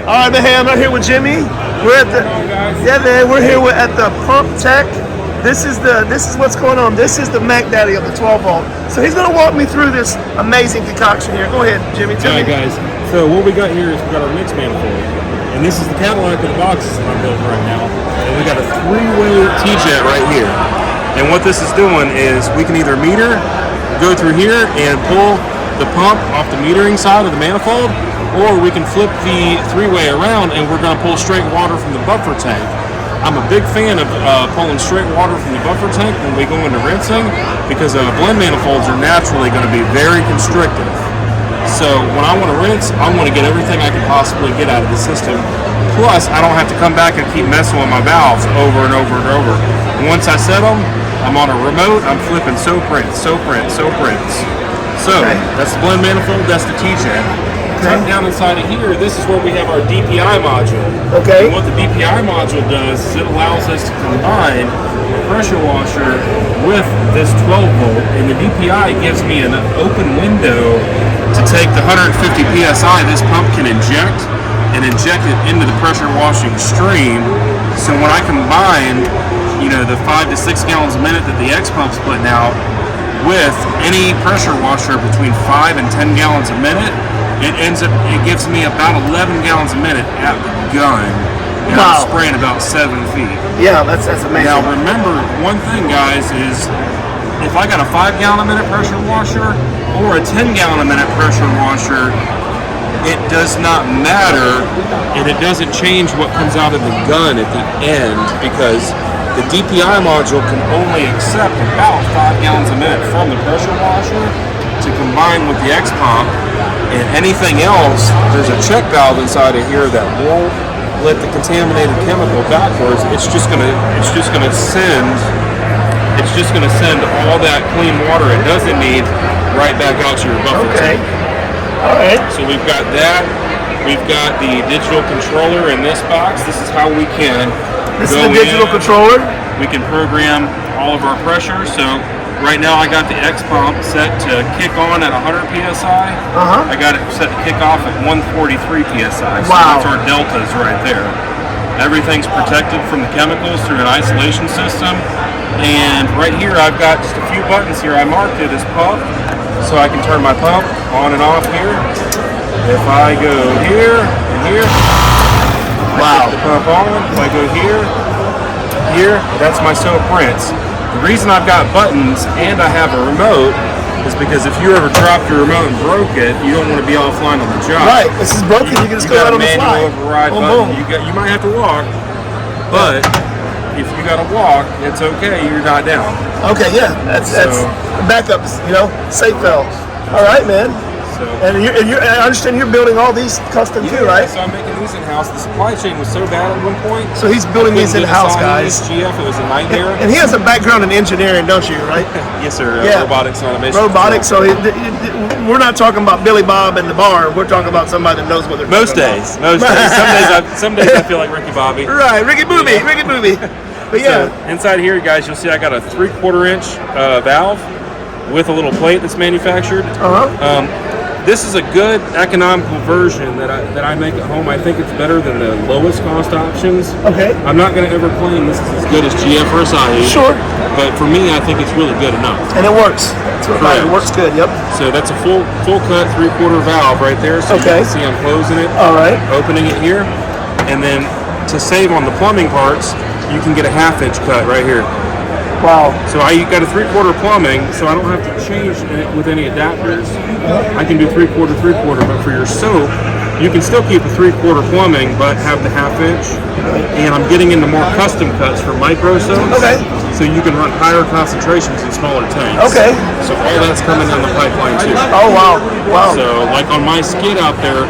All right, man. Hey, I'm out here with Jimmy. We're at the we're here at the Pumptec. This is what's going on. This is the Mac Daddy of the 12 volt. So he's gonna walk me through this amazing concoction here. Go ahead, Jimmy. Tell me. Guys. So what we got here is we got our mix manifold, and this is the Cadillac of the boxes that I'm building right now. And we got a 3-way T-jet right here. And what this is doing is we can either go through here and pull the pump off the metering side of the manifold, or we can flip the 3-way around and we're going to pull straight water from the buffer tank. I'm a big fan of pulling straight water from the buffer tank when we go into rinsing, because blend manifolds are naturally going to be very constrictive. So when I want to rinse, I want to get everything I can possibly get out of the system. Plus, I don't have to come back and keep messing with my valves over and over and over. And once I set them, I'm on a remote, I'm flipping soap rinse, soap rinse, soap rinse. So that's the blend manifold, that's the T-jet. Right down inside of here, this is where we have our DPI module. Okay. And what the DPI module does is it allows us to combine a pressure washer with this 12 volt, and the DPI gives me an open window to take the 150 psi this pump can inject it into the pressure washing stream. So when I combine, the 5 to 6 gallons a minute that the X pump's putting out with any pressure washer between 5 and 10 gallons a minute, it gives me about 11 gallons a minute at the gun. And I'm spraying about 7 feet. Yeah, that's amazing. Now remember, one thing, guys, is if I got a 5 gallon a minute pressure washer or a 10 gallon a minute pressure washer, it does not matter, and it doesn't change what comes out of the gun at the end, because the DPI module can only accept about 5 gallons a minute from the pressure washer to combine with the X pump. And anything else, there's a check valve inside of here that won't let the contaminated chemical backwards. It's just gonna send all that clean water it doesn't need right back out to your buffer tank. All right. So we've got that. We've got the digital controller in this box. This is how we can This is the digital controller. We can program all of our pressure. So right now I got the X pump set to kick on at 100 psi. I got it set to kick off at 143 psi. So that's our deltas right there. Everything's protected from the chemicals through an isolation system. And right here I've got just a few buttons here. I marked it as pump, so I can turn my pump on and off here. If I go here and here, I put the pump on. If I go here, that's my soap rinse. The reason I've got buttons and I have a remote is because if you ever dropped your remote and broke it, you don't want to be offline on the job. Right, this is broken, you can just go out on the fly. You got a manual override button. You might have to walk, but if you got to walk, it's okay, you're not down. Okay, yeah, that's backups, safe valves. All right, man. And I understand you're building all these custom too, right? So I'm making these in-house. The supply chain was so bad at one point. So he's building these in-house, guys. GF, it was a nightmare. And he has a background in engineering, don't you, right? Yes, sir. Yeah. Robotics and automation. Robotics, so we're not talking about Billy Bob in the bar. We're talking about somebody that knows what they're talking about. Most days. Some days I feel like Ricky Bobby. Right, Ricky Booby. But yeah. So inside here, guys, you'll see I got a 3/4 inch valve with a little plate that's manufactured. This is a good economical version that I make at home. I think it's better than the lowest cost options. Okay. I'm not going to ever claim this is as good as GF or SI. Sure. But for me, I think it's really good enough. And it works. It works good. Yep. So that's a full cut 3/4 valve right there. So you can see I'm closing it. All right. Opening it here, and then to save on the plumbing parts, you can get a 1/2 inch cut right here. Wow. So I got a 3/4 plumbing, so I don't have to change it with any adapters. I can do 3/4, but for your soap, you can still keep a 3/4 plumbing, but have the 1/2 inch. And I'm getting into more custom cuts for micro soaps. Okay. So you can run higher concentrations in smaller tanks. Okay. So all that's coming down the pipeline too. Oh wow. Wow. So like on my skid out there,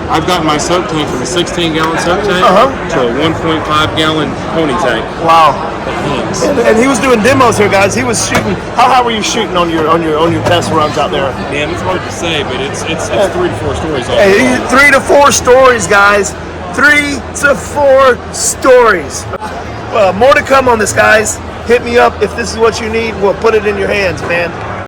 I've got my soap tank from a 16-gallon soap tank to a 1.5-gallon pony tank. Wow. And he was doing demos here, guys. He was shooting. How high were you shooting on your test runs out there? Man, it's hard to say, but it's 3 to 4 stories. 3 to 4 stories, guys. 3 to 4 stories. Well, more to come on this, guys. Hit me up if this is what you need. We'll put it in your hands, man.